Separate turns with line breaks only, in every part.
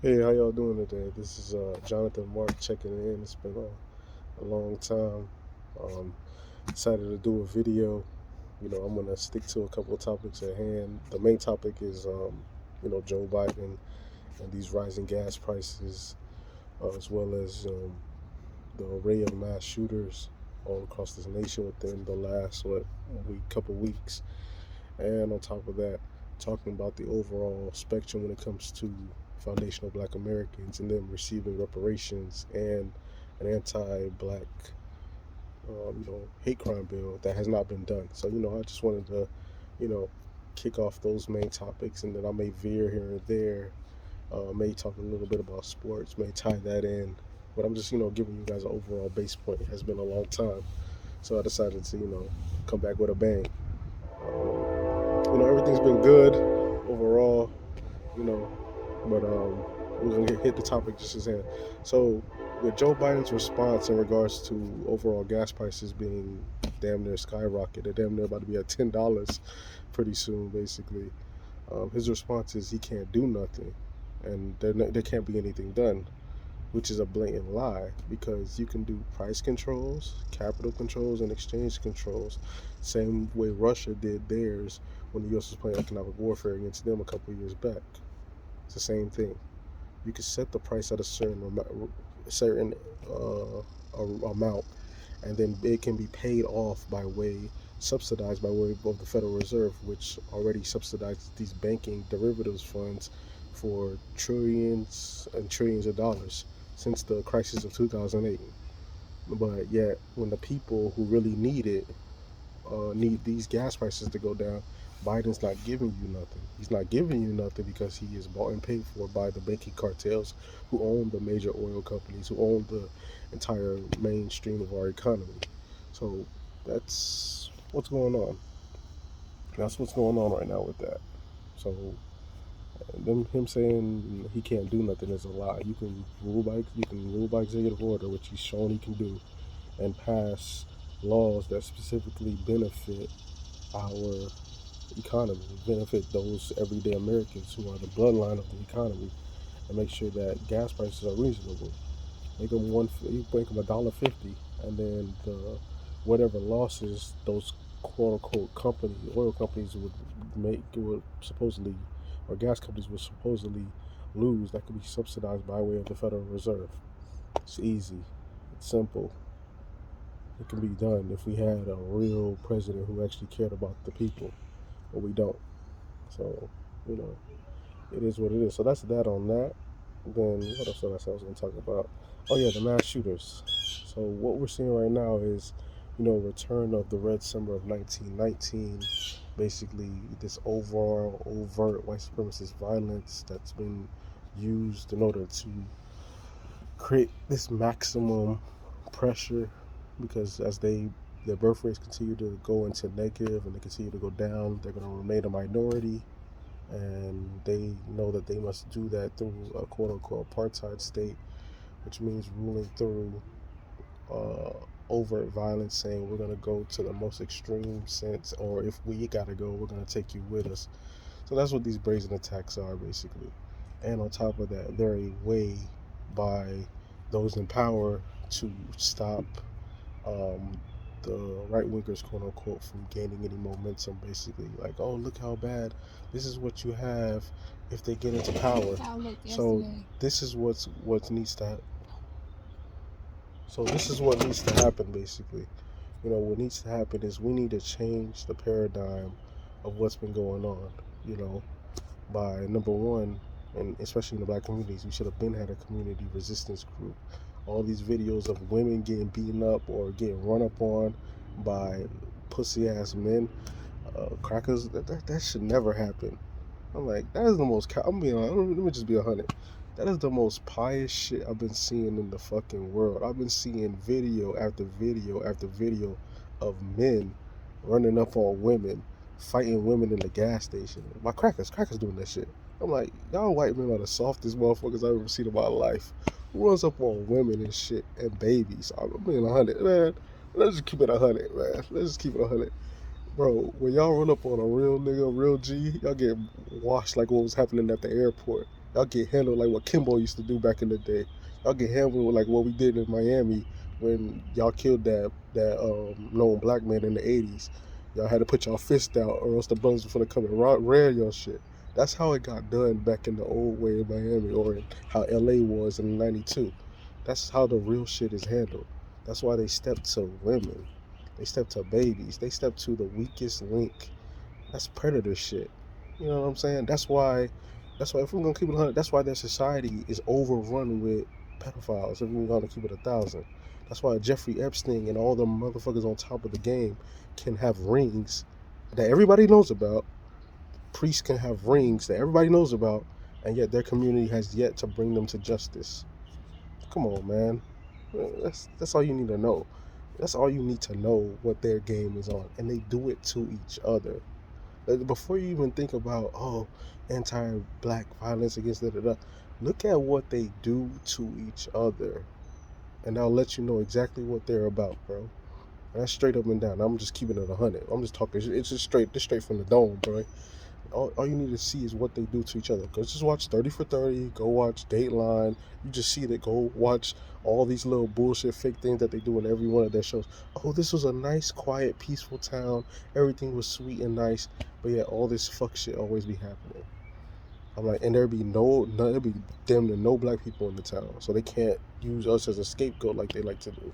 Hey, how y'all doing today? This is Jonathan Mark checking in. It's been a long time. Um, Decided to do a video. I'm gonna stick to a couple of topics at hand. The main topic is, Joe Biden and these rising gas prices, as well as the array of mass shooters all across this nation within the last couple weeks. And on top of that, talking about the overall spectrum when it comes to foundational black Americans and them receiving reparations and an anti-black, hate crime bill that has not been done. So, I just wanted to, you know, kick off those main topics, and then I may veer here and there, may talk a little bit about sports, may tie that in. But I'm just, giving you guys an overall base point. It has been a long time. So I decided to, come back with a bang. Everything's been good overall, you know, but we're gonna hit the topic just as hand. So, with Joe Biden's response in regards to overall gas prices being damn near skyrocketed, damn near about to be at $10 pretty soon, basically, his response is he can't do nothing, and there can't be anything done, which is a blatant lie because you can do price controls, capital controls, and exchange controls, same way Russia did theirs when the U.S. was playing economic warfare against them a couple of years back. It's the same thing. You can set the price at a certain amount, and then it can be paid off subsidized by way of the Federal Reserve, which already subsidizes these banking derivatives funds for trillions and trillions of dollars since the crisis of 2008. But yet, when the people who really need these gas prices to go down, Biden's not giving you nothing. He's not giving you nothing because he is bought and paid for by the banking cartels who own the major oil companies, who own the entire mainstream of our economy. So that's what's going on. That's what's going on right now with that. So him saying he can't do nothing is a lie. You can rule by executive order, which he's shown he can do, and pass laws that specifically benefit our economy, benefit those everyday Americans who are the bloodline of the economy, and make sure that gas prices are reasonable. You make them $1.50, and then the whatever losses those quote unquote oil companies would supposedly, or gas companies would supposedly lose, that could be subsidized by way of the Federal Reserve. It's easy. It's simple. It can be done if we had a real president who actually cared about the people, but we don't. So, you know, it is what it is. So that's that on that. Then what else did I say I was going to talk about? Oh yeah, the mass shooters. So what we're seeing right now is, return of the Red Summer of 1919. Basically, this overall overt white supremacist violence that's been used in order to create this maximum pressure, because as their birth rates continue to go into negative and they continue to go down, they're going to remain a minority, and they know that they must do that through a quote unquote apartheid state, which means ruling through uh, overt violence, saying we're going to go to the most extreme sense, or if we got to go, we're going to take you with us. So that's what these brazen attacks are, basically. And on top of that, they're a way by those in power to stop um, the right wingers, quote unquote, from gaining any momentum. Basically, like, oh, look how bad. This is what you have if they get into power. So this is what needs to. So this is what needs to happen. Basically, what needs to happen is we need to change the paradigm of what's been going on. You know, by number one, and especially in the black communities, we should have been had a community resistance group. All these videos of women getting beaten up or getting run up on by pussy ass men, crackers, that should never happen. I'm like, that is the most. I'm being. Let me just be 100. That is the most pious shit I've been seeing in the fucking world. I've been seeing video after video after video of men running up on women, fighting women in the gas station. My crackers doing that shit. I'm like, y'all white men are the softest motherfuckers I've ever seen in my life. Who runs up on women and shit and babies? I'm being 100, man. Let's just keep it 100, man. Let's just keep it 100. Bro, when y'all run up on a real nigga, a real G, y'all get washed like what was happening at the airport. Y'all get handled like what Kimbo used to do back in the day. Y'all get handled like what we did in Miami when y'all killed that lone black man in the '80s. Y'all had to put y'all fist out, or else the brothers were gonna come and rail your shit. That's how it got done back in the old way in Miami, or in how LA was in '92. That's how the real shit is handled. That's why they step to women. They step to babies. They step to the weakest link. That's predator shit. You know what I'm saying? That's why. That's why if we're gonna keep it 100, that's why their society is overrun with pedophiles. If we're gonna keep it 1,000, that's why Jeffrey Epstein and all the motherfuckers on top of the game can have rings that everybody knows about. Priests can have rings that everybody knows about, and yet their community has yet to bring them to justice. Come on, man. That's all you need to know. That's all you need to know what their game is on, and they do it to each other. Before you even think about anti-black violence against look at what they do to each other, and I'll let you know exactly what they're about, bro. And that's straight up and down. I'm just keeping it 100. I'm just talking. It's just straight from the dome, bro. All you need to see is what they do to each other. Go just watch 30 for 30. Go watch Dateline. You just see that. Go watch all these little bullshit fake things that they do in every one of their shows. Oh, this was a nice, quiet, peaceful town. Everything was sweet and nice. But yet all this fuck shit always be happening. I'm like, and there'd be damn near no black people in the town. So they can't use us as a scapegoat like they like to do.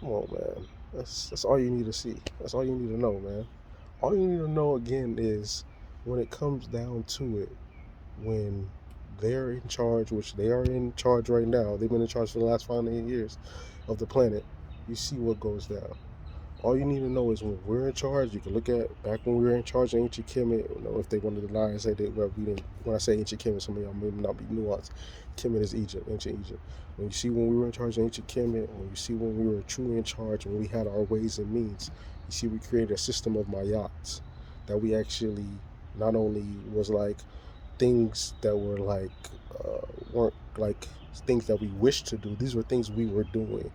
Come on, man. That's all you need to see. That's all you need to know, man. All you need to know again is when it comes down to it, when they're in charge, which they are in charge right now, they've been in charge for the last 5 years of the planet, you see what goes down. All you need to know is when we're in charge, you can look at back when we were in charge of ancient Kemet, if they wanted to lie and say that, well, we didn't. When I say ancient Kemet, some of y'all may not be nuanced. Kemet is Egypt, ancient Egypt. When you see when we were in charge of ancient Kemet, when you see when we were truly in charge, when we had our ways and means, you see we created a system of mayats that we actually not only was like things that were like weren't like things that we wished to do. These were things we were doing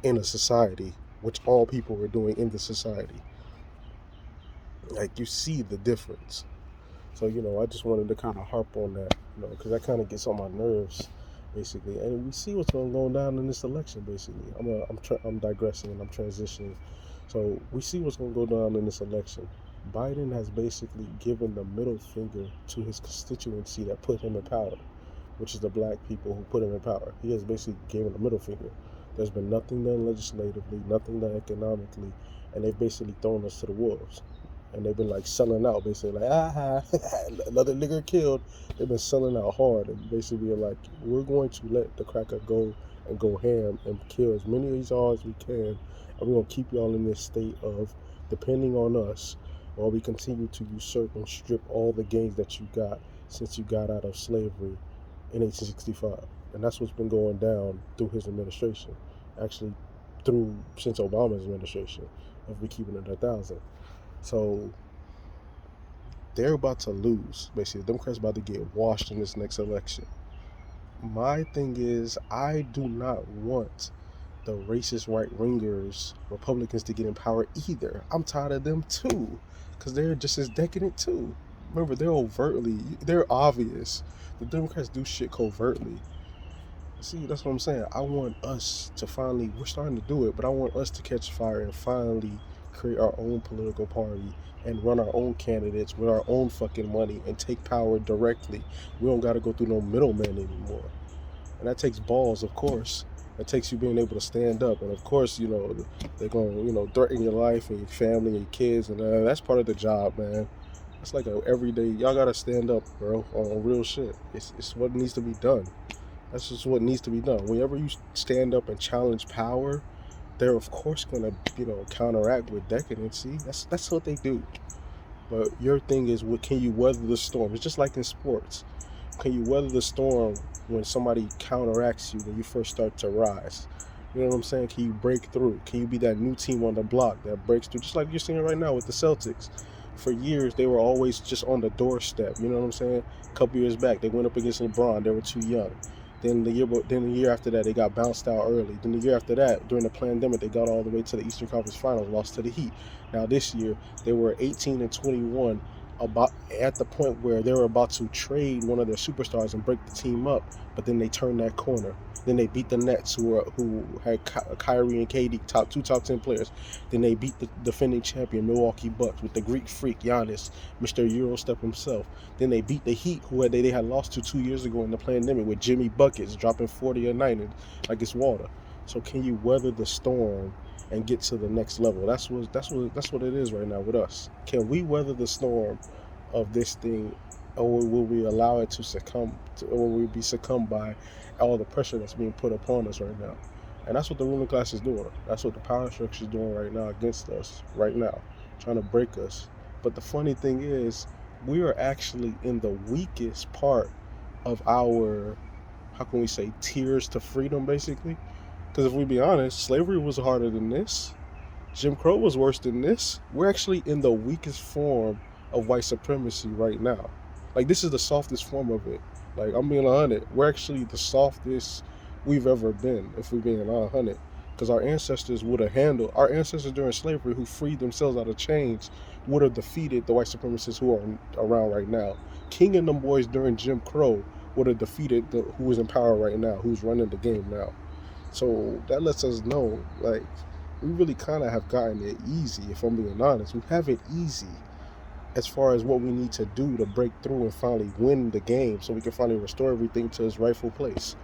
in a society, which all people were doing in the society. Like, you see the difference. So, I just wanted to kind of harp on that, because that kind of gets on my nerves, basically. And we see what's going to go down in this election, basically. I'm digressing and I'm transitioning. So we see what's going to go down in this election. Biden has basically given the middle finger to his constituency that put him in power, which is the black people who put him in power. He has basically given a middle finger. There's been nothing done legislatively, nothing done economically, and they've basically thrown us to the wolves. And they've been like selling out, basically like, another nigger killed. They've been selling out hard and basically like, we're going to let the cracker go and go ham and kill as many of y'all as we can, and we're going to keep y'all in this state of depending on us while we continue to usurp and strip all the gains that you got since you got out of slavery in 1865. And that's what's been going down through his administration. Actually, since Obama's administration, if we keeping it 1,000. So they're about to lose. Basically, the Democrats about to get washed in this next election. My thing is, I do not want the racist right-wingers, Republicans, to get in power either. I'm tired of them too, because they're just as decadent too. Remember, they're obvious. The Democrats do shit covertly. See, that's what I'm saying. I want us to finally, we're starting to do it, but I want us to catch fire and finally create our own political party and run our own candidates with our own fucking money and take power directly. We don't got to go through no middleman anymore. And that takes balls, of course. That takes you being able to stand up. And of course, they're going to, threaten your life and your family and your kids. And that's part of the job, man. It's like a everyday, y'all got to stand up, bro, on real shit. It's what needs to be done. That's just what needs to be done. Whenever you stand up and challenge power, they're of course gonna, counteract with decadency. That's what they do. But your thing is, can you weather the storm? It's just like in sports. Can you weather the storm when somebody counteracts you when you first start to rise? You know what I'm saying? Can you break through? Can you be that new team on the block that breaks through? Just like you're seeing right now with the Celtics. For years, they were always just on the doorstep. You know what I'm saying? A couple years back, they went up against LeBron. They were too young. Then the year after that, they got bounced out early. Then the year after that, during the pandemic, they got all the way to the Eastern Conference Finals, lost to the Heat. Now this year, they were 18-21, about at the point where they were about to trade one of their superstars and break the team up, but then they turned that corner. Then they beat the Nets, who had Kyrie and KD, top 10 players. Then they beat the defending champion Milwaukee Bucks with the Greek freak Giannis, Mr. Eurostep himself. Then they beat the Heat, who they had lost to 2 years ago in the pandemic, with Jimmy buckets dropping 40 a night like it's water. So can you weather the storm and get to the next level? That's what it is right now with us. Can we weather the storm of this thing, or will we allow it to succumb or will we be succumbed by all the pressure that's being put upon us right now? And that's what the ruling class is doing. That's what the power structure is doing right now against us right now, trying to break us. But the funny thing is, we are actually in the weakest part of our, how can we say, tiers to freedom, basically. Because if we be honest, slavery was harder than this. Jim Crow was worse than this. We're actually in the weakest form of white supremacy right now. Like, this is the softest form of it. Like, I'm being 100. We're actually the softest we've ever been, if we're being 100. Because our ancestors our ancestors during slavery who freed themselves out of chains would have defeated the white supremacists who are around right now. King and them boys during Jim Crow would have defeated who is in power right now, who's running the game now. So that lets us know, like, we really kind of have gotten it easy, if I'm being honest. We have it easy as far as what we need to do to break through and finally win the game so we can finally restore everything to its rightful place.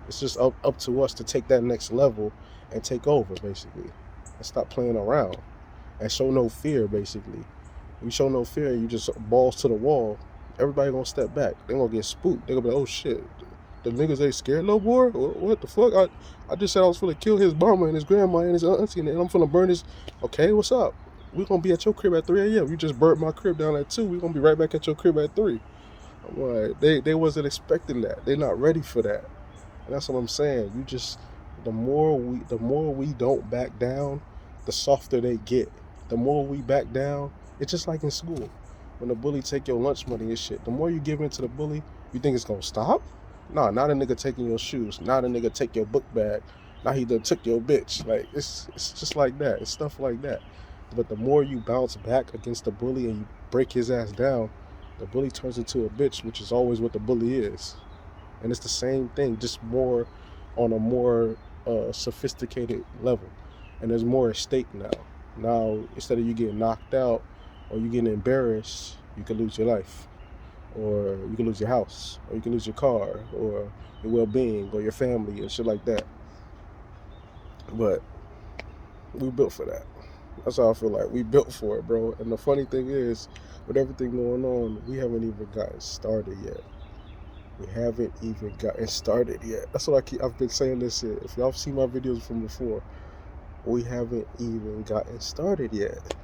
It's just up to us to take that next level and take over, basically, and stop playing around and show no fear, basically. If you show no fear, you just balls to the wall, everybody gonna step back. They gonna get spooked. They gonna be like, oh shit, the niggas ain't scared no more? What the fuck? I just said I was finna kill his mama and his grandma and his auntie, and I'm finna burn his. Okay, what's up? We're gonna be at your crib at 3 a.m. You just burnt my crib down at 2. We're gonna be right back at your crib at 3. I'm like, they wasn't expecting that. They're not ready for that. And that's what I'm saying. You just, the more we don't back down, the softer they get. The more we back down, it's just like in school. When the bully take your lunch money and shit, the more you give in to the bully, you think it's gonna stop? Nah, not a nigga taking your shoes, not a nigga take your book bag, now he done took your bitch. Like, it's just like that. It's stuff like that. But the more you bounce back against the bully and you break his ass down, the bully turns into a bitch, which is always what the bully is. And it's the same thing, just more on a more sophisticated level. And there's more at stake now. Now, instead of you getting knocked out or you getting embarrassed, you could lose your life, or you can lose your house, or you can lose your car, or your well-being, or your family, and shit like that. But we built for that. That's how I feel like. We built for it, bro. And the funny thing is, with everything going on, we haven't even gotten started yet. We haven't even gotten started yet. That's what I've been saying this shit. If y'all have seen my videos from before, we haven't even gotten started yet.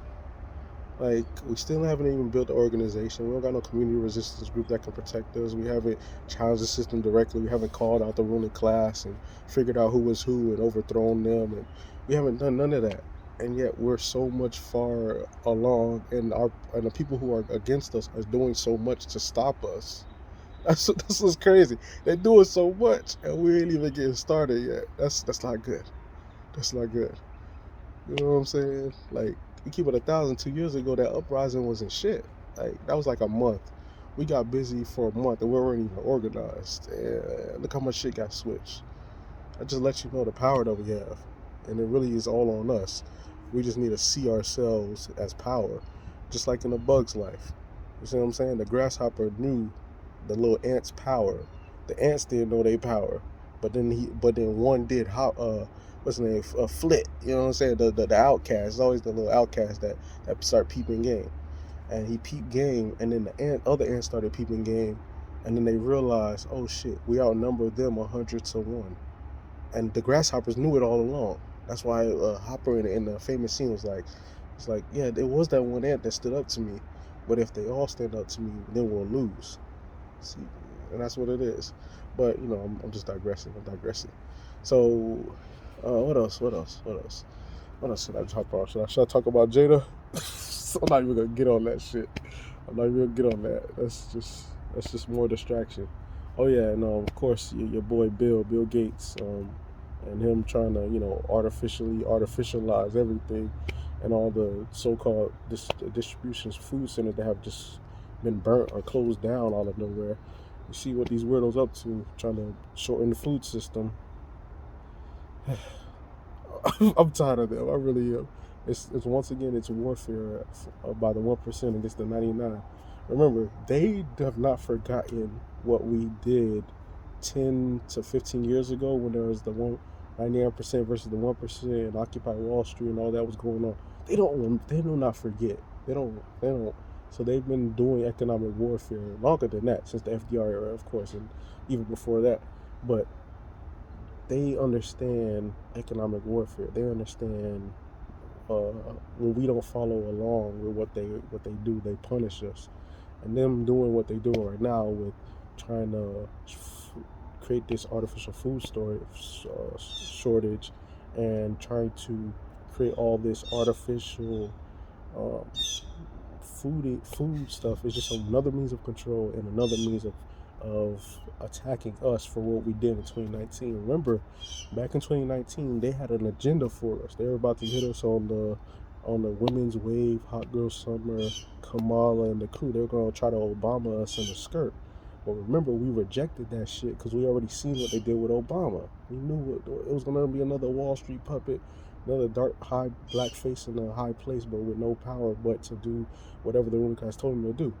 Like, we still haven't even built the organization. We don't got no community resistance group that can protect us. We haven't challenged the system directly. We haven't called out the ruling class and figured out who was who and overthrown them. And we haven't done none of that. And yet we're so much far along, and the people who are against us are doing so much to stop us. That's what's crazy. They're doing so much, and we ain't even getting started yet. That's not good. That's not good. You know what I'm saying? Like, you keep it 1,000. 2 years ago, that uprising wasn't shit. Like, that was like a month. We got busy for a month, and we weren't even organized. And look how much shit got switched. I just let you know the power that we have, and it really is all on us. We just need to see ourselves as power, just like in a bug's life. You see what I'm saying? The grasshopper knew the little ant's power. The ants didn't know their power, but then one did. What's his name? Flit. You know what I'm saying? The outcast. It's always the little outcast that start peeping game, and he peeped game, and then the other ants started peeping game, and then they realized, oh shit, we outnumber them 100 to 1, and the grasshoppers knew it all along. That's why Hopper in the famous scene was like, it's like, yeah, there was that one ant that stood up to me, but if they all stand up to me, then we'll lose. See, and that's what it is. But you know, I'm just digressing. So, what else should I talk about? Should I talk about Jada? I'm not even gonna get on that shit. I'm not even gonna get on that. That's just more distraction. Oh yeah, and of course your boy Bill Gates, and him trying to, you know, artificialize everything, and all the so-called distributions food centers that have just been burnt or closed down out of nowhere. You see what these weirdos up to, trying to shorten the food system. I'm tired of them. I really am. It's once again, it's warfare by the 1% against the 99. Remember, they have not forgotten what we did 10 to 15 years ago when there was the 99% versus the 1% and Occupy Wall Street and all that was going on. They do not forget. They don't. So they've been doing economic warfare longer than that, since the FDR era, of course, and even before that. But they understand economic warfare. They understand when we don't follow along with what they do, they punish us. And them doing what they're doing right now with trying to create this artificial food shortage and trying to create all this artificial um, food stuff is just another means of control and another means of attacking us for what we did in 2019. Remember, back in 2019, they had an agenda for us. They were about to hit us on the women's wave, hot girl summer, Kamala and the crew. They were going to try to Obama us in the skirt. But remember, we rejected that shit because we already seen what they did with Obama. We knew it was going to be another Wall Street puppet, another dark, high black face in a high place, but with no power but to do whatever the Democrats told him to do.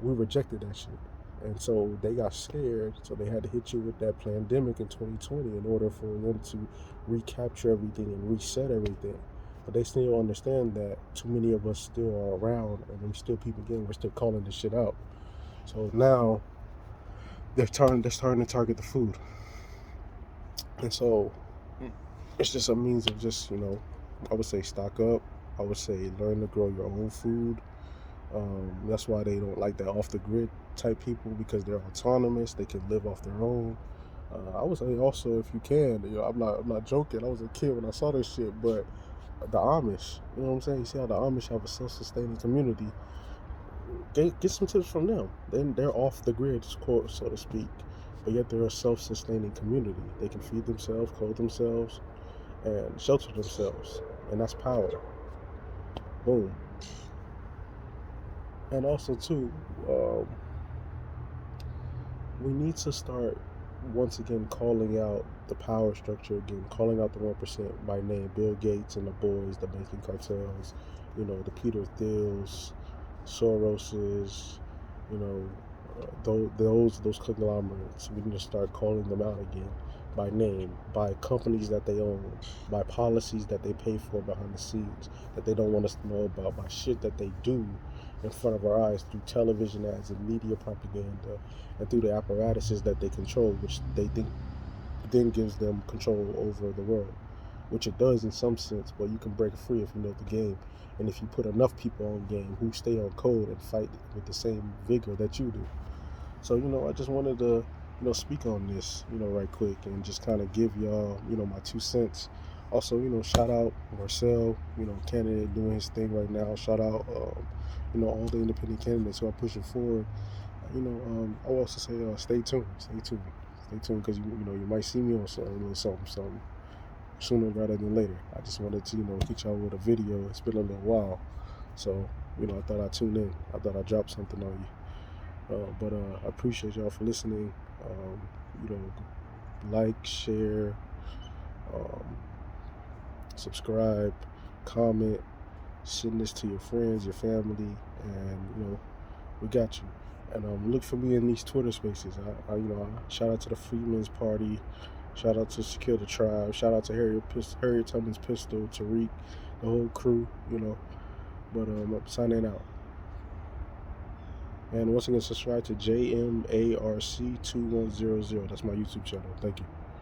We rejected that shit. And so they got scared, so they had to hit you with that pandemic in 2020 in order for them to recapture everything and reset everything. But they still understand that too many of us still are around and we still peep again, we're still calling this shit out. So now they're starting to target the food. And so it's just a means of just, I would say stock up. I would say learn to grow your own food. That's why they don't like that off the grid type people, because they're autonomous. They can live off their own. I would say also, if you can, I'm not joking. I was a kid when I saw this shit, but the Amish, you know what I'm saying? You see how the Amish have a self-sustaining community. Get some tips from them. Then they're off the grid, quote, so to speak, but yet they're a self-sustaining community. They can feed themselves, clothe themselves, and shelter themselves, and that's power. Boom. And also too, we need to start once again calling out the power structure again, calling out the 1% by name. Bill Gates and the boys, the banking cartels, the Peter Thiels, Soroses, those conglomerates. We need to start calling them out again by name, by companies that they own, by policies that they pay for behind the scenes that they don't want us to know about, by shit that they do in front of our eyes through television ads and media propaganda and through the apparatuses that they control, which they think then gives them control over the world, which it does in some sense, but you can break free if you know the game. And if you put enough people on game who stay on code and fight with the same vigor that you do. So, I just wanted to, speak on this, right quick and just kind of give y'all, my 2 cents. Also, shout out Marcel, candidate doing his thing right now. Shout out, all the independent candidates who are pushing forward. I'll also say, stay tuned, because you might see me on a little something sooner rather than later. I just wanted to, hit y'all with a video. It's been a little while, so I thought I'd tune in. I thought I'd drop something on you. But I appreciate y'all for listening. Like, share, subscribe, comment, send this to your friends, your family, and we got you. And look for me in these Twitter spaces. I shout out to the Freedmen's Party, shout out to Secure the Tribe, shout out to Harriet Tubman's Pistol, Tariq, the whole crew. But I'm signing out. And once again, subscribe to JMARC2100. That's my YouTube channel. Thank you.